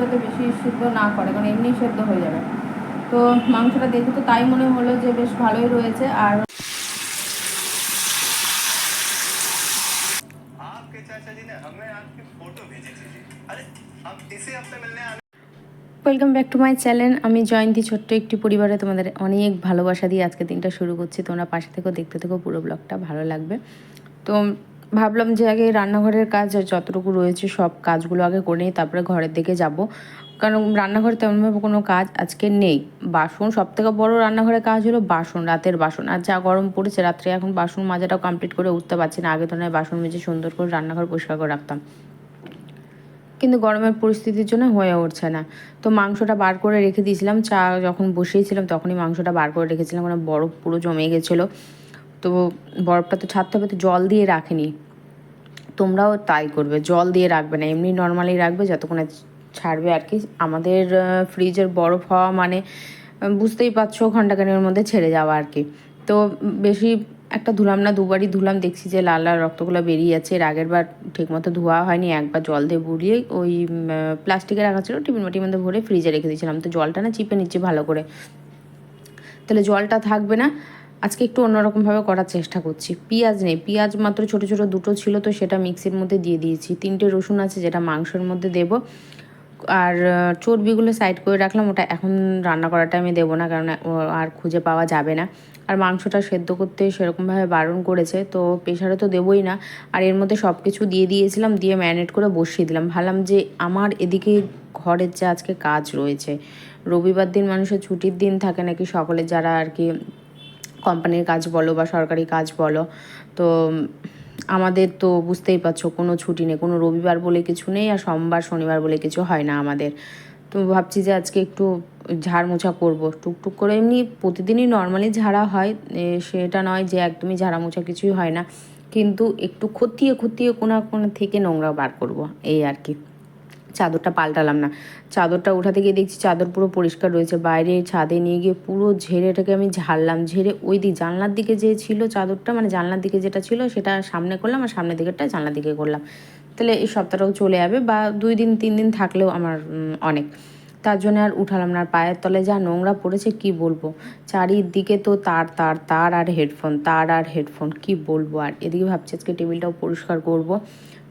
যাতে বেশি সিদ্ধ না করে, কারণ এমনি সেদ্ধ হয়ে যাবে। তো মাংসটা দেখে তো তাই মনে হলো যে বেশ ভালোই রয়েছে। আর welcome back to my channel. আমি জয়ন্তী, ছোট্ট একটি পরিবারে তোমাদের অনেক ভালোবাসা দিয়ে আজকে দিনটা শুরু করছি। তোমরা পাশে থেকেও দেখতে থেকো, পুরো ব্লগটা ভালো লাগবে। তো ভাবলাম যে আগে রান্নাঘরের কাজ যতটুকু রয়েছে সব কাজগুলো আগে করে নিই, তারপরে ঘরের দিকে যাব। কারণ রান্নাঘরে তেমনভাবে কোনো কাজ আজকে নেই। বাসন, সবথেকে বড় রান্নাঘরের কাজ হলো বাসন, রাতের বাসন। আর যা গরম পড়েছে রাত্রে, এখন বাসন মাজাটাও কমপ্লিট করে উঠতে পারছি না। আগে তো নয় বাসন মেজে সুন্দর করে রান্নাঘর পরিষ্কার করে রাখতাম, কিন্তু গরমের পরিস্থিতির জন্য হয়ে উঠছে না। তো মাংসটা বার করে রেখে দিয়েছিলাম, চা যখন বসিয়েছিলাম তখনই মাংসটা বার করে রেখেছিলাম, কারণ বরফ পুরো জমে গেছিলো। তো বরফটা তো ছাড়তে হবে, তো জল দিয়ে রাখিনি। তোমরাও তাই করবে, জল দিয়ে রাখবে না, এমনি নর্মালি রাখবে যতক্ষণে ছাড়বে আর কি। আমাদের ফ্রিজের বরফ হওয়া মানে বুঝতেই পারছো ঘন্টাখানেকের মধ্যে ছেড়ে যাওয়া আর কি। তো বেশি একটা ধুলাম না, দুবারই ধুলাম, দেখছি যে লাল লাল রক্তগুলো বেরিয়ে যাচ্ছে। এর আগের বার ঠিকমতো ধোয়া হয়নি, একবার জল দিয়ে বুড়িয়ে ওই প্লাস্টিকে রাখা ছিল, টিফিন বাটির মধ্যে ভরে ফ্রিজে রেখে দিয়েছিলাম। তো জলটা না চিপে নিচ্ছি ভালো করে, তাহলে জলটা থাকবে না। আজকে একটু অন্যরকমভাবে করার চেষ্টা করছি। পেঁয়াজ নেই, পেঁয়াজ মাত্র ছোটো ছোটো দুটো ছিল, তো সেটা মিক্সির মধ্যে দিয়ে দিয়েছি। 3টে রসুন আছে যেটা মাংসের মধ্যে দেবো। আর চর্বিগুলো সাইড করে রাখলাম, ওটা এখন রান্না করার টাইমে দেবো না, কারণ আর খুঁজে পাওয়া যাবে না। আর মাংসটা সেদ্ধ করতে সেরকমভাবে বারণ করেছে, তো প্রেশারে তো দেবোই না। আর এর মধ্যে সব কিছু দিয়ে দিয়েছিলাম, দিয়ে ম্যারিনেট করে বসিয়ে দিলাম। ভাবলাম যে আমার এদিকে ঘরের যে আজকে কাজ রয়েছে, রবিবার দিন মানুষের ছুটির দিন থাকে নাকি সকলের, যারা আর কি কোম্পানির কাজ বলো বা সরকারি কাজ বলো। তো আমাদের তো বুঝতেই পারছো কোনো ছুটি নেই, কোনো রবিবার বলে কিছু নেই, আর সোমবার শনিবার বলে কিছু হয় না আমাদের। তো ভাবছি যে আজকে একটু ঝাড় মোছা করবো টুকটুক করে। এমনি প্রতিদিনই নর্মালি ঝাড়া হয়, সেটা নয় যে একদমই ঝাড়া মোছা কিছুই হয় না, কিন্তু একটু খতিয়ে খতিয়ে কোনা কোনা থেকে নোংরা বার করব এই আর কি। চাদরটা পাল্টালাম না, চাদরটা উঠাতে গিয়ে দেখছি চাদর পুরো পরিষ্কার রয়েছে। বাইরে ছাদে নিয়ে গিয়ে পুরো ঝেড়েটাকে আমি ঝাড়লাম, ঝেড়ে ওই দিক জানলার দিকে যে ছিল চাদরটা, মানে জানলার দিকে যেটা ছিল সেটা সামনে করলাম, আর সামনের দিকেরটা জানলার দিকে করলাম। তাহলে এই সপ্তাহটাও চলে যাবে, বা 2 দিন 3 দিন থাকলেও আমার অনেক। তার জন্য আর উঠালাম না। আর পায়ের তলে যা নোংরা পড়েছে কি বলবো, চারিদিকে তো তার তার তার আর হেডফোন, তার আর হেডফোন, কি বলবো। আর এদিকে ভাবছি আজকে টেবিলটাও পরিষ্কার করব।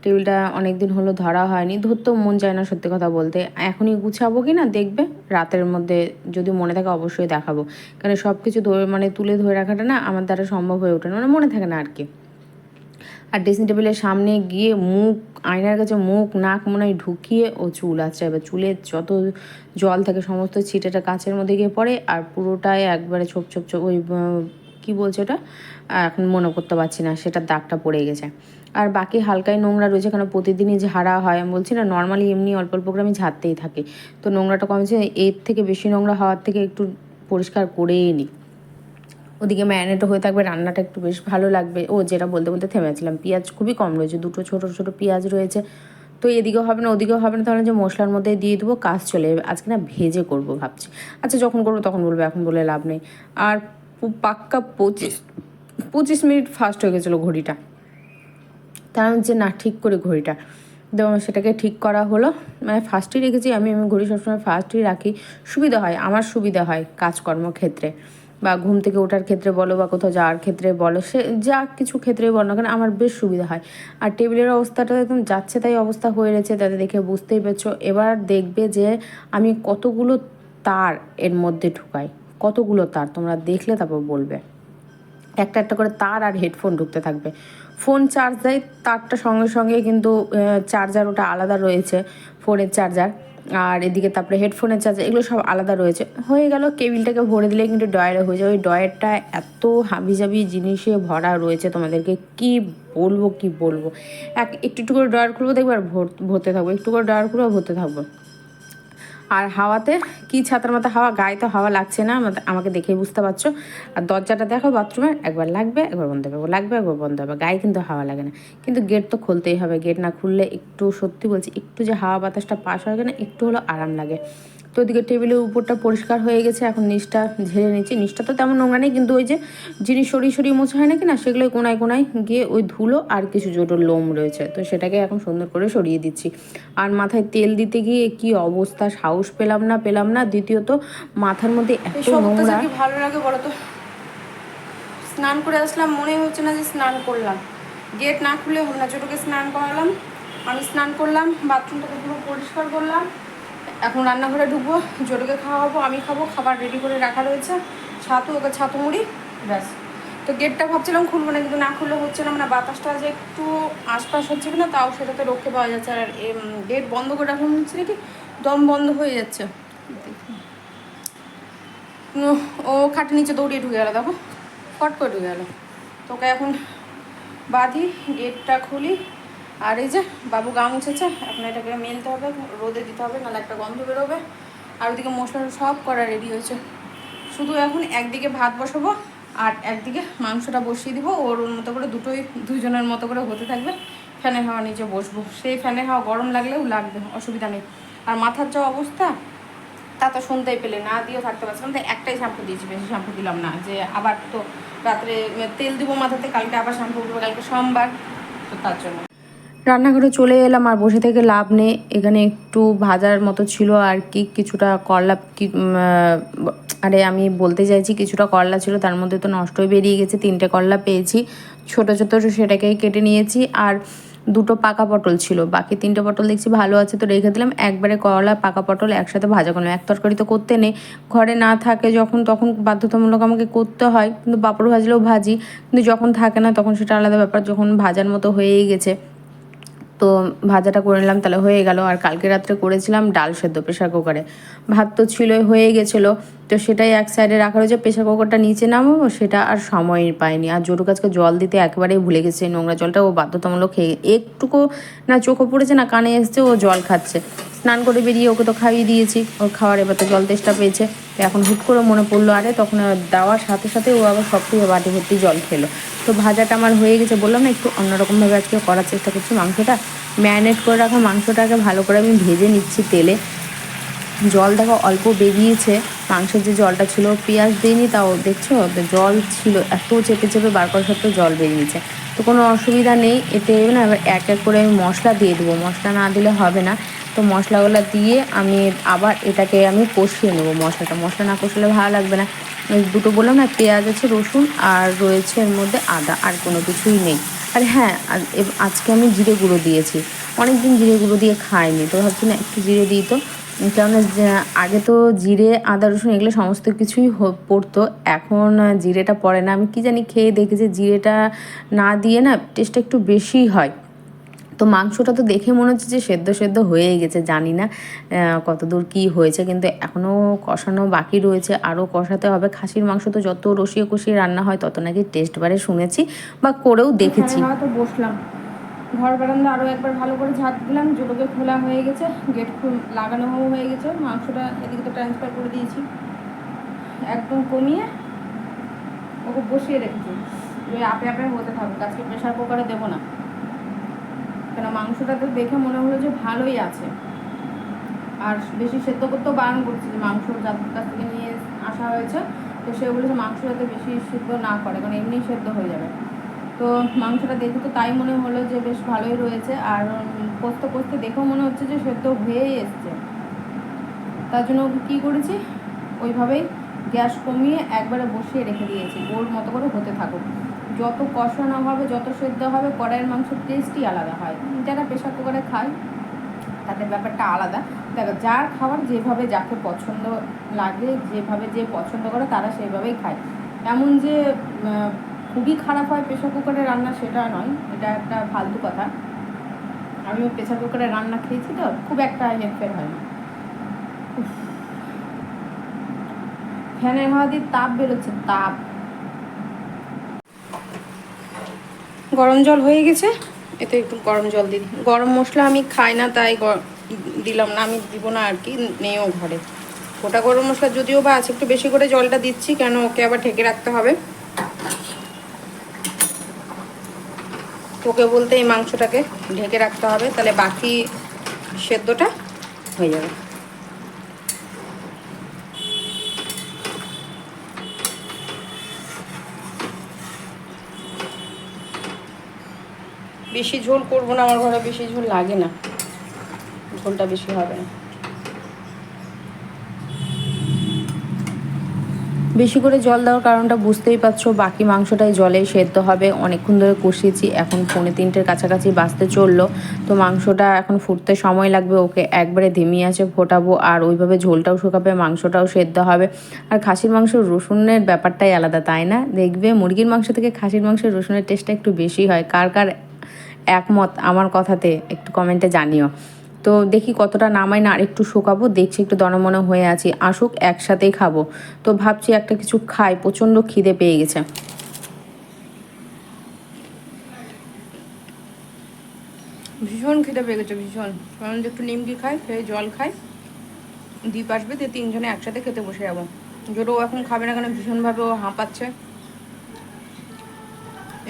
টেবিলটা অনেক দিন হলো ধরা হয়নি, ধরতেও মন চায় না সত্যি কথা বলতে। এখনই গুছাবো কি না দেখবে, রাতের মধ্যে যদি মনে থাকে অবশ্যই দেখাবো। কারণ সব কিছু ধরে মানে তুলে ধরে রাখাটা না আমার দ্বারা সম্ভব হয়ে ওঠে না, মানে মনে থাকে না আর কি। আর ড্রেসিং টেবিলের সামনে গিয়ে মুখ, আয়নার কাছে মুখ নাক মনে হয় ঢুকিয়ে ও চুল আছে, এবার চুলের যত জল থাকে সমস্ত ছিটেটা কাঁচের মধ্যে গিয়ে পড়ে, আর পুরোটাই একবারে ছোপ ছোপ ছোপ ওই কী বলছে ওটা, এখন মনে করতে পারছি না, সেটার দাগটা পড়ে গেছে। আর বাকি হালকাই নোংরা রয়েছে, কারণ প্রতিদিনই ঝাড়া হয়। আমি বলছি না নর্মালি এমনি অল্প অল্প করে আমি ঝাড়তেই থাকি, তো নোংরাটা কমেছে। এর থেকে বেশি নোংরা হওয়ার থেকে একটু পরিষ্কার করেই নিই। ওদিকে ম্যারিনেটও হয়ে থাকবে, রান্নাটা একটু বেশ ভালো লাগবে। ও যেটা বলতে বলতে থেমেছিলাম, পেঁয়াজ খুবই কম রয়েছে, দুটো ছোটো ছোটো পেঁয়াজ রয়েছে। তো এদিকেও হবে না ওদিকেও হবে না, তাহলে যে মশলার মধ্যে দিয়ে দেবো, কাজ চলে যাবে। আজকে না ভেজে করবো ভাবছি। আচ্ছা যখন করবো তখন বলবো, এখন বলে লাভ নেই। আর পাক্কা 25 মিনিট ফাস্ট হয়ে গেছিলো ঘড়িটা, তার যে না ঠিক করে ঘড়িটা, তো সেটাকে ঠিক করা হলো। মানে ফার্স্টই রেখেছি, আমি ঘড়ি সবসময় ফার্স্টই রাখি, সুবিধা হয় আমার, সুবিধা হয় কাজকর্ম ক্ষেত্রে, বা ঘুম থেকে ওঠার ক্ষেত্রে বলো, বা কোথাও যাওয়ার ক্ষেত্রে বলো, সে যা কিছু ক্ষেত্রে বলো না কেন আমার বেশ সুবিধা হয়। আর টেবিলের অবস্থাটা একদম যাচ্ছে তাই অবস্থা হয়ে রয়েছে, তাতে দেখে বুঝতেই পারছো। এবার দেখবে যে আমি কতগুলো তার এর মধ্যে ঢুকাই, কতগুলো তার তোমরা দেখলে তারপর বলবে। একটা একটা করে তার আর হেডফোন ঢুকতে থাকবে। ফোন চার্জ দেয় তারটা সঙ্গে সঙ্গে, কিন্তু চার্জার ওটা আলাদা রয়েছে, ফোনের চার্জার। আর এদিকে তারপরে হেডফোনের চার্জার, এগুলো সব আলাদা রয়েছে। হয়ে গেল, কেবিলটাকে ভরে দিলে কিন্তু ড্রয়ারে হয়ে যায়। ওই ড্রয়ারটা এত হাবিজাবি জিনিসে ভরা রয়েছে, তোমাদেরকে কি বলবো কি বলবো। একটু একটু করে ড্রয়ার খুলবো দেখবে আর ভরতে থাকবো, একটু করে ড্রয়ার খুলবো ভরতে থাকবো। আর হাওয়াতে কি ছাতার মাথা হাওয়া, গায়ে তো হাওয়া লাগছে না, আমাকে দেখেই বুঝতে পারছো। আর দরজাটা দেখো বাথরুমের, একবার লাগবে একবার বন্ধ হবে, লাগবে একবার বন্ধ হবে, গায়ে কিন্তু হাওয়া লাগে না। কিন্তু গেট তো খুলতেই হবে, গেট না খুললে একটু, সত্যি বলছি, একটু যে হাওয়া বাতাসটা পাস হয় না, একটু হলো আরাম লাগে। তো ওদিকে টেবিলের উপরটা পরিষ্কার হয়ে গেছে, এখন নিচটা ঝেড়ে নিচ্ছি। নিচটা তো তেমন নোংরা নেই, কিন্তু ওই যে জিনিস সরিয়ে সরিয়ে মোছা হয় নাকি না, সেগুলো কোনায় কোনায় গিয়ে ওই ধুলো আর কিছু জোটোর লোম রয়েছে, তো সেটাকে এখন সুন্দর করে সরিয়ে দিচ্ছি। আর মাথায় তেল দিতে গিয়ে কি অবস্থা, সাহস পেলাম না। দ্বিতীয়ত মাথার মধ্যে এত নোংরা। কি ভালো লাগে বলো তো, স্নান করে আসলাম, মনে হচ্ছে না যে স্নান করলাম। গেট না খুলে হবে না, ছোটোকে স্নান করালাম, আমি স্নান করলাম, বাথরুমটাকে পুরো পরিষ্কার করলাম। এখন রান্নাঘরে ঢুকবো, ছোটোকে খাওয়াবো, আমি খাবো, খাবার রেডি করে রাখা রয়েছে, ছাতু, ওকে ছাতু মুড়ি, ব্যাস। তো গেটটা ভাবছিলাম খুলবো না, কিন্তু না খুললে হচ্ছে না, মানে বাতাসটা যে একটু আশপাশ হচ্ছে কিনা তাও সেটাতে রক্ষে পাওয়া যাচ্ছে। আর গেট বন্ধ করে রাখলাম হচ্ছে নাকি দম বন্ধ হয়ে যাচ্ছে। ও খাটের নিচে দৌড়িয়ে ঢুকে গেলো, দেখো ফট করে ঢুকে গেলো। তোকে এখন বাঁধি, গেটটা খুলি। আর এই যে বাবু গা মুছেছে, এখন এটাকে মেলতে হবে, রোদে দিতে হবে, নাহলে একটা গন্ধ বেরোবে। আর ওদিকে মশলা সব করা রেডি হয়েছে, শুধু এখন একদিকে ভাত বসাবো আর একদিকে মাংসটা বসিয়ে দিব। ওর মতো করে দুজনের মতো করে হতে থাকবে। ফ্যানের হাওয়া নিচে বসবো, সেই ফ্যানের হাওয়া গরম লাগলেও লাগবে, অসুবিধা নেই। আর মাথার যা অবস্থা তা তো শুনতেই পেলে, না দিয়েও থাকতে পারছিলাম। তো একটাই শ্যাম্পু দিয়েছি, বেশি শ্যাম্পু দিলাম না, যে আবার তো রাত্রে তেল দিব মাথাতে, কালকে আবার শ্যাম্পু করবো, কালকে সোমবার, তো তার জন্য রান্নাঘরে চলে এলাম। আর বসে থেকে লাভ নেই, এখানে একটু ভাজার মতো ছিল আর কি, কিছুটা করলা আরে আমি বলতে চাইছি কিছুটা করলা ছিল, তার মধ্যে তো নষ্ট হয়ে বেরিয়ে গেছে। 3টে করলা পেয়েছি, ছোটো ছোটো, সেটাকেই কেটে নিয়েছি। আর 2টো পাকা পটল ছিল, বাকি 3টে পটল দেখছি ভালো আছে, তো রেখে দিলাম। একবারে করলা পাকা পটল একসাথে ভাজা করলাম। এক তরকারি তো করতে নেই, ঘরে না থাকে যখন তখন বাধ্যতামূলক আমাকে করতে হয়, কিন্তু পাঁপড় ভাজলেও ভাজি, কিন্তু যখন থাকে না তখন সেটা আলাদা ব্যাপার। যখন ভাজার মতো হয়েই গেছে, তো ভাজাটা করে নিলাম, তাহলে হয়ে গেল। আর কালকে রাত্রে করেছিলাম ডাল সেদ্ধ প্রেশার কুকারে, ভাত তো ছিলই, হয়ে গেছিলো, তো সেটাই এক সাইডে রাখা রয়েছে। প্রেশার কুকারটা নিচে নামাবো, সেটা আর সময় পাইনি। আর জোরু কাছকে জল দিতে একেবারেই ভুলে গেছে, নোংরা জলটা ও বাধ্যতামূলক খেয়ে, একটুকু না চোখে পড়েছে না কানে এসছে, ও জল খাচ্ছে। স্নান করে বেরিয়ে ওকে তো খাইয়ে দিয়েছি, ওর খাওয়ার এবার তো জল তেষ্টা পেয়েছে। এখন হুট করে মনে পড়লো, আরে তখন দেওয়ার সাথে সাথে ও আবার সব থেকে বাটি ভর্তি জল খেলো। তো ভাজাটা আমার হয়ে গেছে, বললাম না একটু অন্যরকমভাবে আজকে করার চেষ্টা করছি। মাংসটা ম্যারিনেট করে রাখা মাংসটাকে ভালো করে আমি ভেজে নিচ্ছি তেলে। জল দেখো অল্প বেরিয়েছে, মাংসের যে জলটা ছিল, পেঁয়াজ দিইনি, তাও দেখছো জল ছিল, এত চেপে চেপে বার করা সত্ত্বেও জল বেরিয়েছে। তো কোনো অসুবিধা নেই, এতে না এবার এক এক করে আমি মশলা দিয়ে দেবো, মশলা না দিলে হবে না। তো মশলাগুলো দিয়ে আমি আবার এটাকে আমি কষিয়ে নেবো। মশলা না কষলে ভালো লাগবে না। দুটো বললাম না, পেঁয়াজ আছে, রসুন আর রয়েছে এর মধ্যে আদা, আর কোনো কিছুই নেই। আর হ্যাঁ, আজকে আমি জিরে গুঁড়ো দিয়েছি, অনেকদিন জিরে গুঁড়ো দিয়ে খাইনি, তো ভাবছি না একটু জিরে দিই। তো কেননা আগে তো জিরে আদা রসুন এগুলো সমস্ত কিছুই পড়তো, এখন জিরেটা পড়ে না। আমি কি জানি খেয়ে দেখেছি জিরেটা না দিয়ে না টেস্টটা একটু বেশিই হয়। তো মাংসটা তো দেখে মনে হচ্ছে যে সেদ্ধ সেদ্ধ হয়ে গেছে, জানি না কতদূর কি হয়েছে, কিন্তু এখনও কষানো বাকি রয়েছে, আরও কষাতে হবে। খাসির মাংস তো যত রসিয়ে কষিয়ে রান্না হয় তত নাকি টেস্ট বাড়ে শুনেছি, বা করেও দেখেছি। তো বসলাম, ঘর বারান্দা আরও একবার ভালো করে ঝাঁট দিলাম, জোটোকে খোলা হয়ে গেছে, গেট লাগানো হয়ে গেছে। মাংসটা এদিকে তো ট্রান্সফার করে দিয়েছি, একদম কমিয়ে ওকে বসিয়ে রেখেছি, ওই আপে আপে হতে থাকুক। আজকে প্রেশার কুকারে দেবো না, কেন মাংসটা তো দেখে মনে হলো যে ভালোই আছে। আর বেশি সেদ্ধ করতেও বারণ করছি, যে মাংস যাদের কাছ থেকে নিয়ে আসা হয়েছে, তো সে বলেছে মাংস যাতে বেশি সেদ্ধ না করে, কারণ এমনি সেদ্ধ হয়ে যাবে। তো মাংসটা দেখে তো তাই মনে হলো যে বেশ ভালোই রয়েছে, আর কষতে কষতে দেখেও মনে হচ্ছে যে সেদ্ধ হয়েই এসছে। তার জন্য কী করেছি, ওইভাবেই গ্যাস কমিয়ে একবারে বসিয়ে রেখে দিয়েছি, ওর মতো করে হতে থাকুক। যত কষানো হবে, যত সেদ্ধ হবে, কড়াইয়ের মাংসের টেস্টই আলাদা হয়। যারা প্রেশার কুকারে খায় তাদের ব্যাপারটা আলাদা। দেখো, যার খাবার যেভাবে যাকে পছন্দ লাগে, যেভাবে যে পছন্দ করে তারা সেইভাবেই খায়। এমন যে খুবই খারাপ হয় প্রেশার কুকারে রান্না, সেটা নয়, এটা একটা ফালতু কথা। আমিও প্রেশার কুকারে রান্না খেয়েছি, তো খুব একটা হেরফের হয় না। ফ্যানের হাওয়া দিয়ে তাপ বেরোচ্ছে, তাপ। গরম জল হয়ে গেছে, এতে একটু গরম জল দিই। গরম মশলা আমি খাই না, তাই দিলাম না, আমি দিব না আর কি, নেও ঘরে। গোটা গরম মশলা যদিও বা আছে, একটু বেশি করে জলটা দিচ্ছি, কেন ওকে আবার ঢেকে রাখতে হবে। ওকে বলতে এই মাংসটাকে ঢেকে রাখতে হবে, তাহলে বাকি সেদ্ধটা হয়ে যাবে। বেশি ঝোল করবো না, আমার ঘরে বেশি ঝোল লাগে না, ঝোলটা বেশি হবে না। বেশি করে জল দেওয়ার কারণটা বুঝতেই পারছো, বাকি মাংসটাই জলেই সেদ্ধ হবে। অনেকক্ষণ ধরে কষিয়েছি, এখন 2:45-এর কাছাকাছি বাজতে চললো। তো মাংসটা এখন ফুটতে সময় লাগবে, ওকে একবারে ধিমি আঁচে ফোটাবো, আর ওইভাবে ঝোলটাও শুকাবে, মাংসটাও সেদ্ধ হবে। আর খাসির মাংস রসুনের ব্যাপারটাই আলাদা, তাই না? দেখবে মুরগির মাংস থেকে খাসির মাংসের রসুনের টেস্টটা একটু বেশি হয়। কার কার একমত আমার কথাতে একটু কমেন্টে জানিও। তো দেখি কতটা নামাই না, আর একটু শুকাবো, দেখছি একটু দনমনে হয়ে আছি, আসুক একসাথেই খাবো। তো ভাবছি একটা কিছু খাই, প্রচণ্ড খিদে পেয়ে গেছে। ভীষণ খিদে পেয়ে গেছে, ভীষণ। কারণ একটু নিমকি খাই, খেয়ে জল খাই, দ্বীপ আসবে, দিয়ে 3জনে একসাথে খেতে বসে যাবো। যেটা ও এখন খাবে না, কেন ভীষণভাবে ও হাঁপাচ্ছে।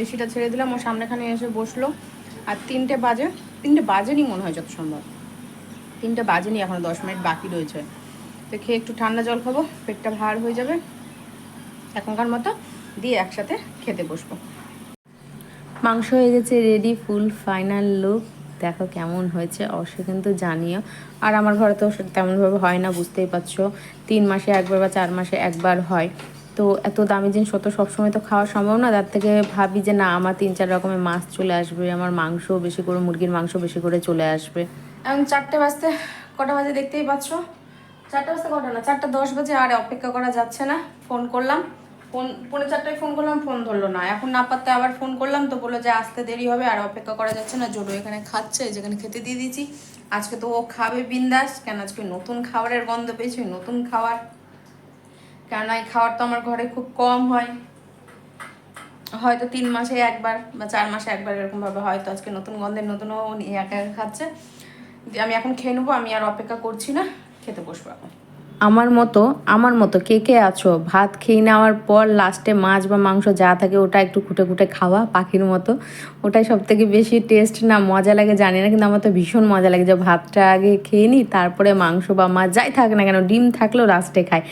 এসিটা ছেড়ে দিলাম, ও সামনেখানে এসে বসলো। আর 3টে বাজে, 3টে বাজেনি মনে হয় যত সম্ভব, 3টে বাজেনি, এখনো 10 মিনিট বাকি রয়েছে। তো খেয়ে একটু ঠান্ডা জল খাবো, পেটটা ভার হয়ে যাবে এখনকার মতো, দিয়ে একসাথে খেতে বসবো। মাংস হয়ে গেছে রেডি, ফুল ফাইনাল লুক। দেখো কেমন হয়েছে অবশ্যই কিন্তু জানিও। আর আমার ঘরে তো তেমনভাবে হয় না, বুঝতেই পারছো, 3 মাসে একবার বা 4 মাসে একবার হয়। তো এত দামি জিনিস তো সবসময় তো খাওয়া সম্ভব না, তার থেকে ভাবি যে না, আমার 3-4 রকমের মাছ চলে আসবে, আমার মাংস বেশি করে, মুরগির মাংস বেশি করে চলে আসবে। এখন 4টে বাজতে কটা বাজে দেখতেই পাচ্ছ, 4টে বাজতে কটা না, 4:10 বাজে। আর অপেক্ষা করা যাচ্ছে না, ফোন করলাম, ফোন 3:45-টায় ফোন করলাম, ফোন ধরলো না। এখন না পারতে আবার ফোন করলাম, তো বললো যে আসতে দেরি হবে, আর অপেক্ষা করা যাচ্ছে না। জোটো এখানে খাচ্ছে, যেখানে খেতে দিয়ে দিয়েছি। আজকে তো ও খাবে বিন্দাস, কেন আজকে নতুন খাবারের গন্ধ পেয়েছি, নতুন খাবার। কেননা এই খাবার তো আমার ঘরে খুব কম হয়, হয়তো 3 মাসে একবার বা 4 মাসে একবার এরকমভাবে, হয়তো আজকে নতুন গন্ধের নতুন ও একা একা খাচ্ছে। আমি এখন খেয়ে নেবো, আমি আর অপেক্ষা করছি না, খেতে বসবো এখন। আমার মতো কে কে আছো, ভাত খেয়ে নেওয়ার পর লাস্টে মাছ বা মাংস যা থাকে ওটা একটু খুঁটে খুঁটে খাওয়া পাখির মতো? ওটাই সব থেকে বেশি টেস্ট না মজা লাগে জানি না, কিন্তু আমার তো ভীষণ মজা লাগে যে ভাতটা আগে খেয়ে নিই, তারপরে মাংস বা মাছ যাই থাক না কেন, ডিম থাকলেও লাস্টে খাই।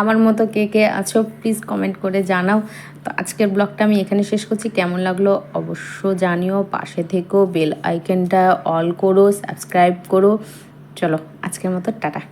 আমার মতো কে কে আছো প্লিজ কমেন্ট করে জানাও। তো আজকের ব্লগটা আমি এখানে শেষ করছি, কেমন লাগলো অবশ্য জানিও, পাশে থেকো, বেল আইকনটা অল করো, সাবস্ক্রাইব করো। চলো আজকের মতো টাটা।